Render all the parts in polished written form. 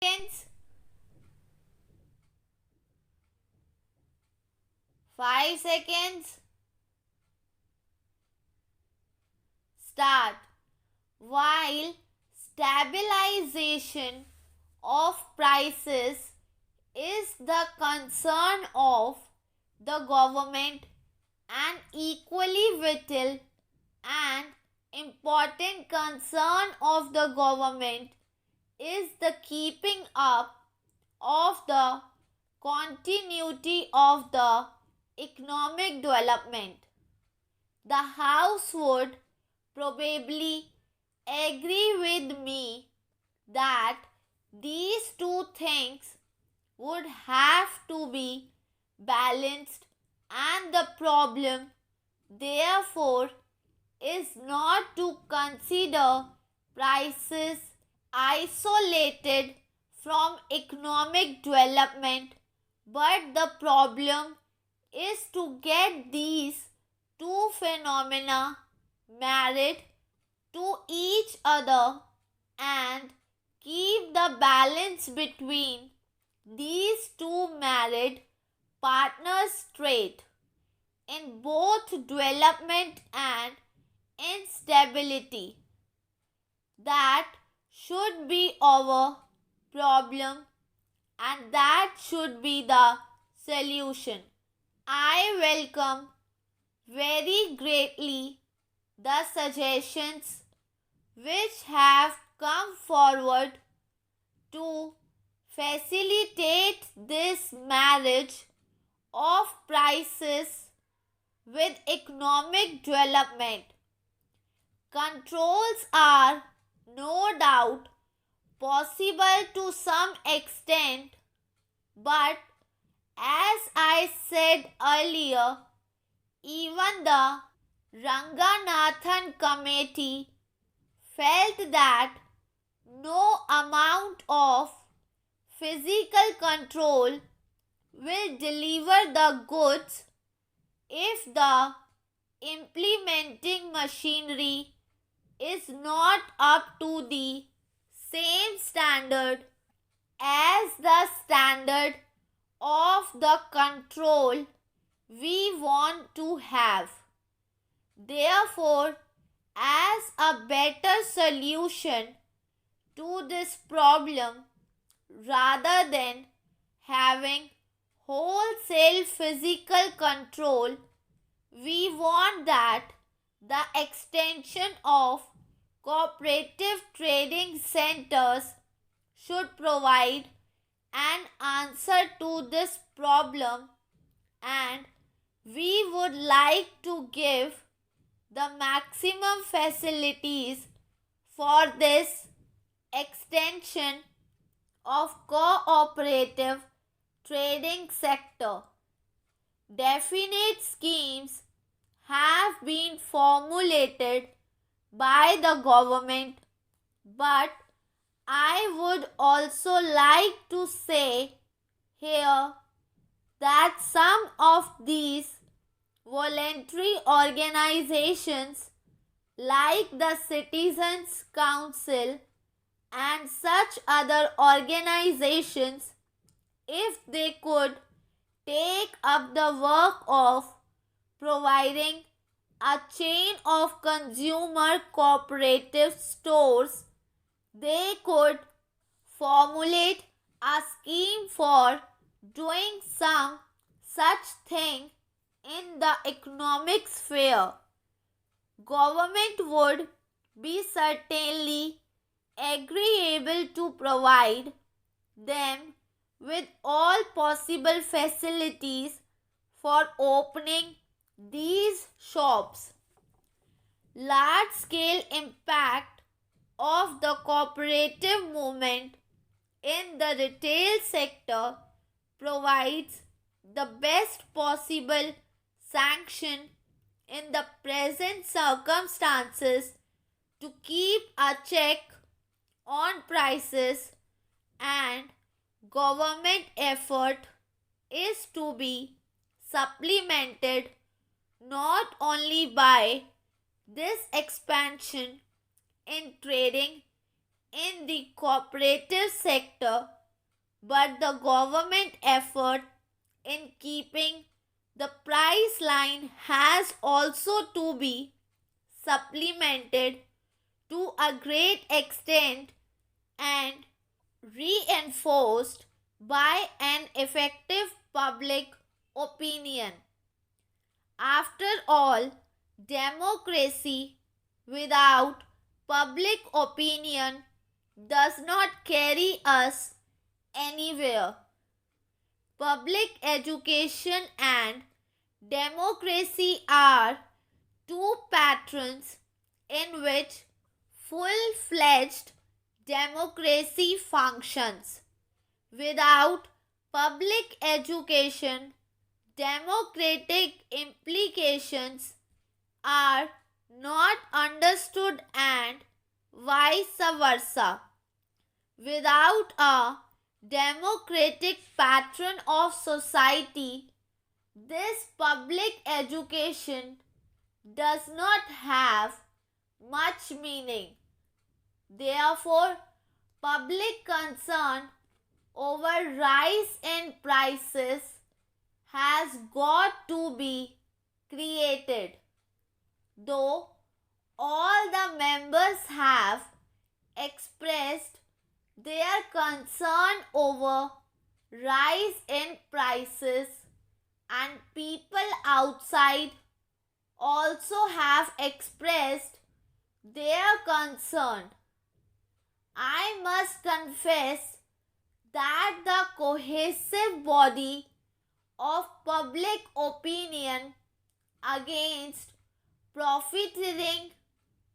seconds. 5 seconds. Start. While stabilization of prices is the concern of the government, an equally vital and important concern of the government is the keeping up of the continuity of the economic development. The House would probably agree with me that these two things would have to be balanced, and the problem, therefore, is not to consider prices isolated from economic development, but the problem is to get these two phenomena married to each other and keep the balance between these two married partners straight in both development and instability. That should be our problem, and that should be the solution. I welcome very greatly the suggestions which have come forward to facilitate this marriage of prices with economic development. Controls are no doubt possible to some extent, but as I said earlier, even the Ranganathan committee felt that no amount of physical control will deliver the goods if the implementing machinery is not up to the same standard as the standard of the control we want to have. Therefore, as a better solution to this problem, rather than having wholesale physical control, we want that the extension of cooperative trading centers should provide an answer to this problem, and we would like to give the maximum facilities for this extension of cooperative trading sector. Definite schemes have been formulated by the government, but I would also like to say here that some of these voluntary organizations like the Citizens Council and such other organizations, if they could take up the work of providing a chain of consumer cooperative stores, they could formulate a scheme for doing some such thing in the economic sphere. Government would be certainly agreeable to provide them with all possible facilities for opening these shops. Large scale impact of the cooperative movement in the retail sector provides the best possible sanction in the present circumstances to keep a check on prices, and government effort is to be supplemented not only by this expansion in trading in the cooperative sector, but the government effort in keeping the price line has also to be supplemented to a great extent and reinforced by an effective public opinion. After all, democracy without public opinion does not carry us anywhere. Public education and democracy are two patterns in which full-fledged democracy functions. Without public education, democratic implications are not understood and vice versa. Without a democratic pattern of society, this public education does not have much meaning. Therefore, public concern over rise in prices has got to be created. Though all the members have expressed their concern over rise in prices and people outside also have expressed their concern, I must confess that the cohesive body of public opinion against profiteering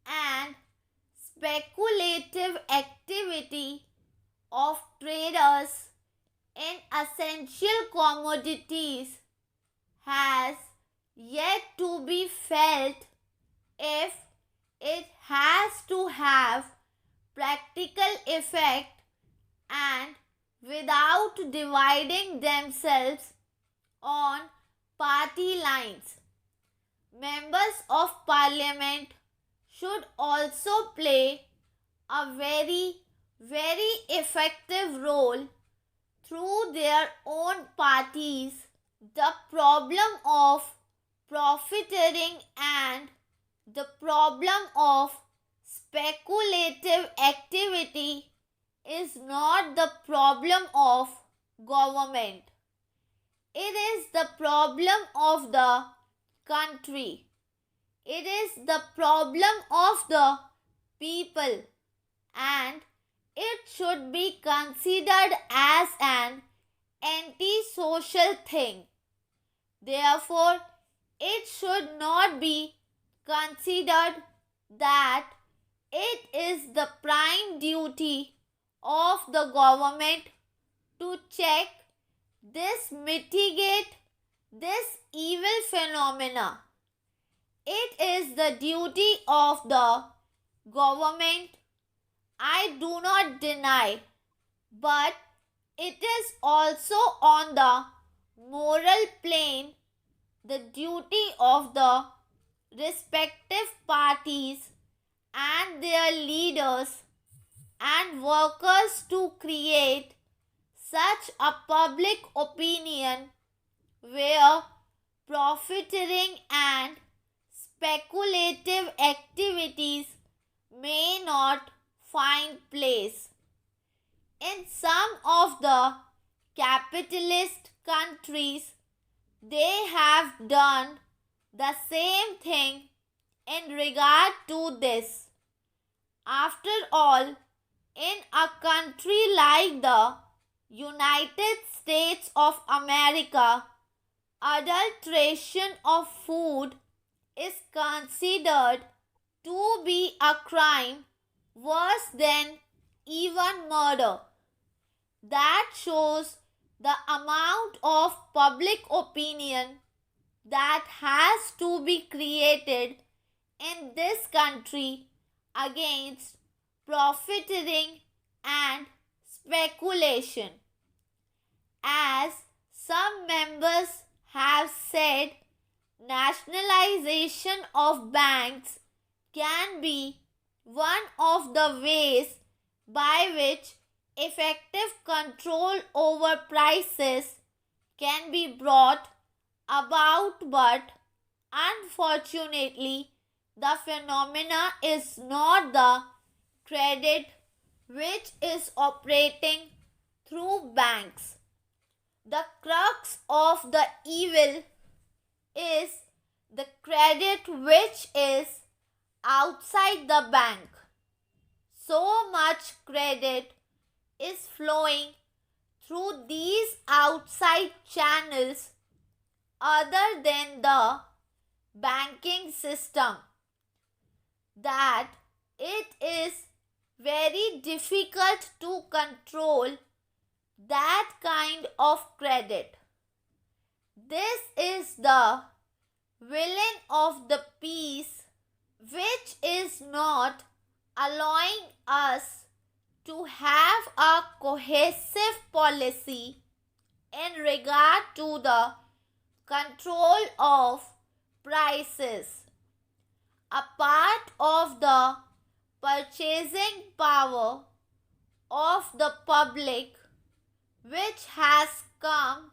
and speculative activity of traders in essential commodities has yet to be felt if it has to have practical effect and without dividing themselves on party lines. Members of parliament should also play a very effective role through their own parties. The problem of profiteering and the problem of speculative activity is not the problem of government. It is the problem of the country. It is the problem of the people, and it should be considered as an anti-social thing. Therefore, it should not be considered that it is the prime duty of the government to check this, mitigate this evil phenomena. It is the duty of the government, I do not deny, but it is also on the moral plane the duty of the respective parties and their leaders and workers to create such a public opinion where profiteering and speculative activities may not find place. In some of the capitalist countries, they have done the same thing in regard to this. After all, in a country like the United States of America, adulteration of food is considered to be a crime worse than even murder. That shows the amount of public opinion that has to be created in this country against profiteering and speculation. As some members have said, nationalization of banks can be one of the ways by which effective control over prices can be brought about, but unfortunately, the phenomena is not the credit which is operating through banks. The crux of the evil is the credit which is outside the bank. So much credit is flowing through these outside channels other than the banking system that it is very difficult to control that kind of credit. This is the villain of the piece, which is not allowing us to have a cohesive policy in regard to the control of prices. A part of the purchasing power of the public which has come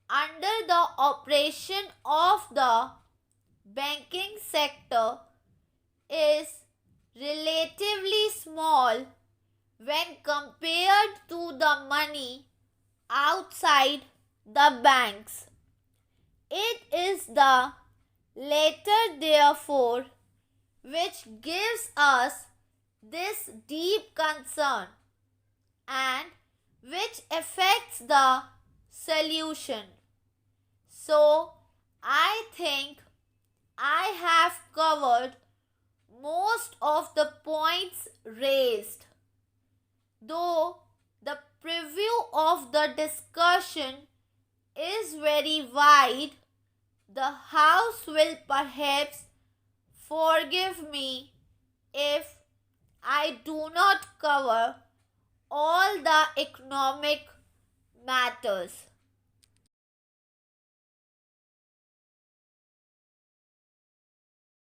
under the operation of the banking sector is relatively small when compared to the money outside the banks. It is the latter, therefore, which gives us this deep concern and which affects the solution. So, I think I have covered most of the points raised. Though the preview of the discussion is very wide, the House will perhaps forgive me if I do not cover all the economic matters.